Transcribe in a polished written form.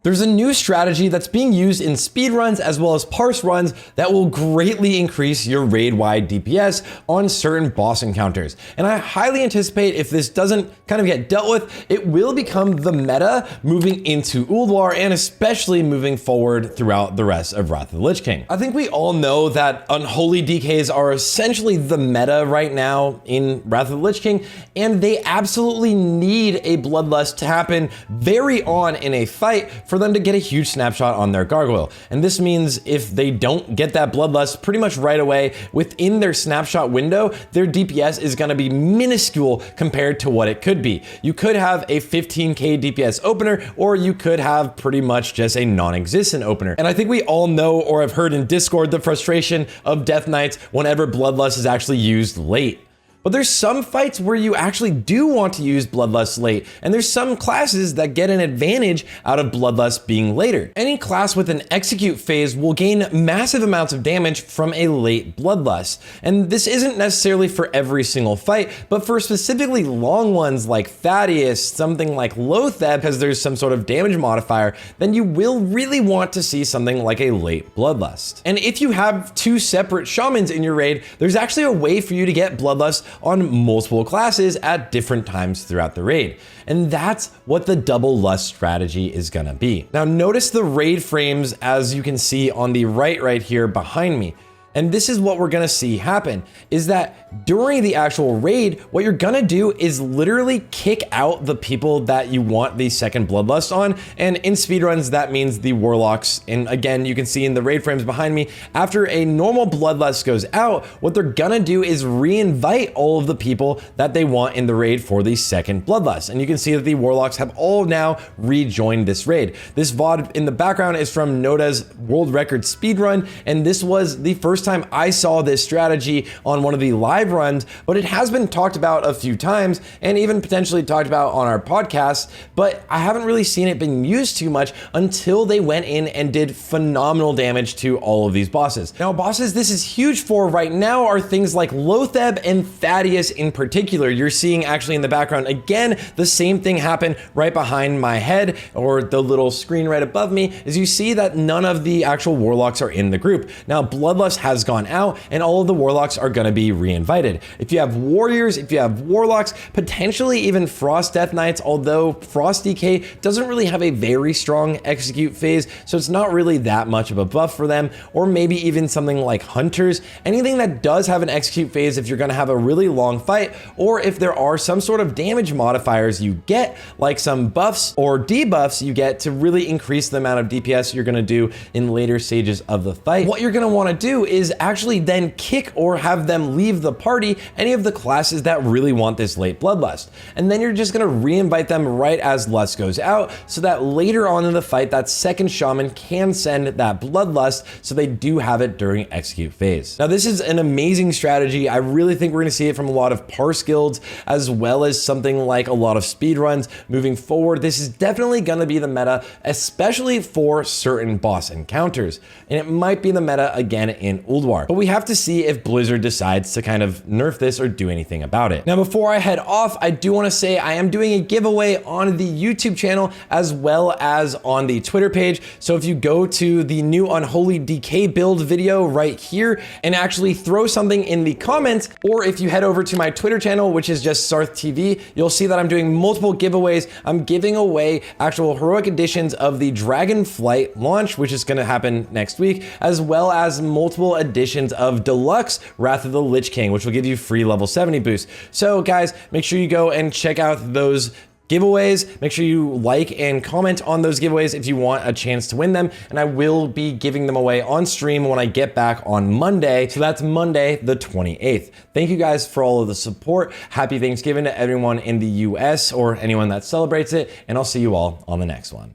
There's a new strategy that's being used in speedruns as well as parse runs that will greatly increase your raid-wide DPS on certain boss encounters. And I highly anticipate if this doesn't kind of get dealt with, it will become the meta moving into Ulduar and especially moving forward throughout the rest of Wrath of the Lich King. I think we all know that unholy DKs are essentially the meta right now in Wrath of the Lich King, and they absolutely need a Bloodlust to happen very on in a fight for them to get a huge snapshot on their gargoyle. And this means if they don't get that Bloodlust pretty much right away within their snapshot window, their DPS is going to be minuscule compared to what it could be. You could have a 15k DPS opener, or you could have pretty much just a non-existent opener. And I think we all know or have heard in Discord the frustration of Death Knights whenever Bloodlust is actually used late. But there's some fights where you actually do want to use Bloodlust late, and there's some classes that get an advantage out of Bloodlust being later. Any class with an execute phase will gain massive amounts of damage from a late Bloodlust. And this isn't necessarily for every single fight, but for specifically long ones like Thaddeus, something like Lotheb, because there's some sort of damage modifier, then you will really want to see something like a late Bloodlust. And if you have two separate shamans in your raid, there's actually a way for you to get Bloodlust on multiple classes at different times throughout the raid. And that's what the double lust strategy is gonna be. Now notice the raid frames as you can see on the right here behind me. And this is what we're gonna see happen, is that during the actual raid, what you're gonna do is literally kick out the people that you want the second Bloodlust on. And in speedruns, that means the Warlocks. And again, you can see in the raid frames behind me, after a normal Bloodlust goes out, what they're gonna do is re-invite all of the people that they want in the raid for the second Bloodlust. And you can see that the Warlocks have all now rejoined this raid. This VOD in the background is from Noda's world record speedrun, and this was the first time I saw this strategy on one of the live runs, but it has been talked about a few times and even potentially talked about on our podcast, but I haven't really seen it being used too much until they went in and did phenomenal damage to all of these bosses. Now, bosses this is huge for right now are things like Lotheb and Thaddeus in particular. You're seeing actually in the background, again, the same thing happen right behind my head, or the little screen right above me, is you see that none of the actual Warlocks are in the group. Now, Bloodlust has gone out and all of the Warlocks are gonna be re-invited. If you have Warriors, if you have Warlocks, potentially even Frost Death Knights, although Frost DK doesn't really have a very strong execute phase, so it's not really that much of a buff for them, or maybe even something like Hunters, anything that does have an execute phase if you're gonna have a really long fight, or if there are some sort of damage modifiers you get, like some buffs or debuffs you get to really increase the amount of DPS you're gonna do in later stages of the fight. What you're gonna wanna do is actually then kick or have them leave the party any of the classes that really want this late Bloodlust. And then you're just gonna re-invite them right as Lust goes out, so that later on in the fight, that second shaman can send that Bloodlust, so they do have it during execute phase. Now this is an amazing strategy. I really think we're gonna see it from a lot of parse guilds, as well as something like a lot of speedruns moving forward. This is definitely gonna be the meta, especially for certain boss encounters. And it might be the meta again in Ulduar. But we have to see if Blizzard decides to kind of nerf this or do anything about it. Now, before I head off, I do want to say I am doing a giveaway on the YouTube channel as well as on the Twitter page. So if you go to the new Unholy DK build video right here and actually throw something in the comments, or if you head over to my Twitter channel, which is just Sarthe TV, you'll see that I'm doing multiple giveaways. I'm giving away actual heroic editions of the Dragonflight launch, which is going to happen next week, as well as multiple editions of Deluxe Wrath of the Lich King, which will give you free level 70 boosts. So guys, make sure you go and check out those giveaways. Make sure you like and comment on those giveaways if you want a chance to win them. And I will be giving them away on stream when I get back on Monday. So that's Monday, the 28th. Thank you guys for all of the support. Happy Thanksgiving to everyone in the US or anyone that celebrates it. And I'll see you all on the next one.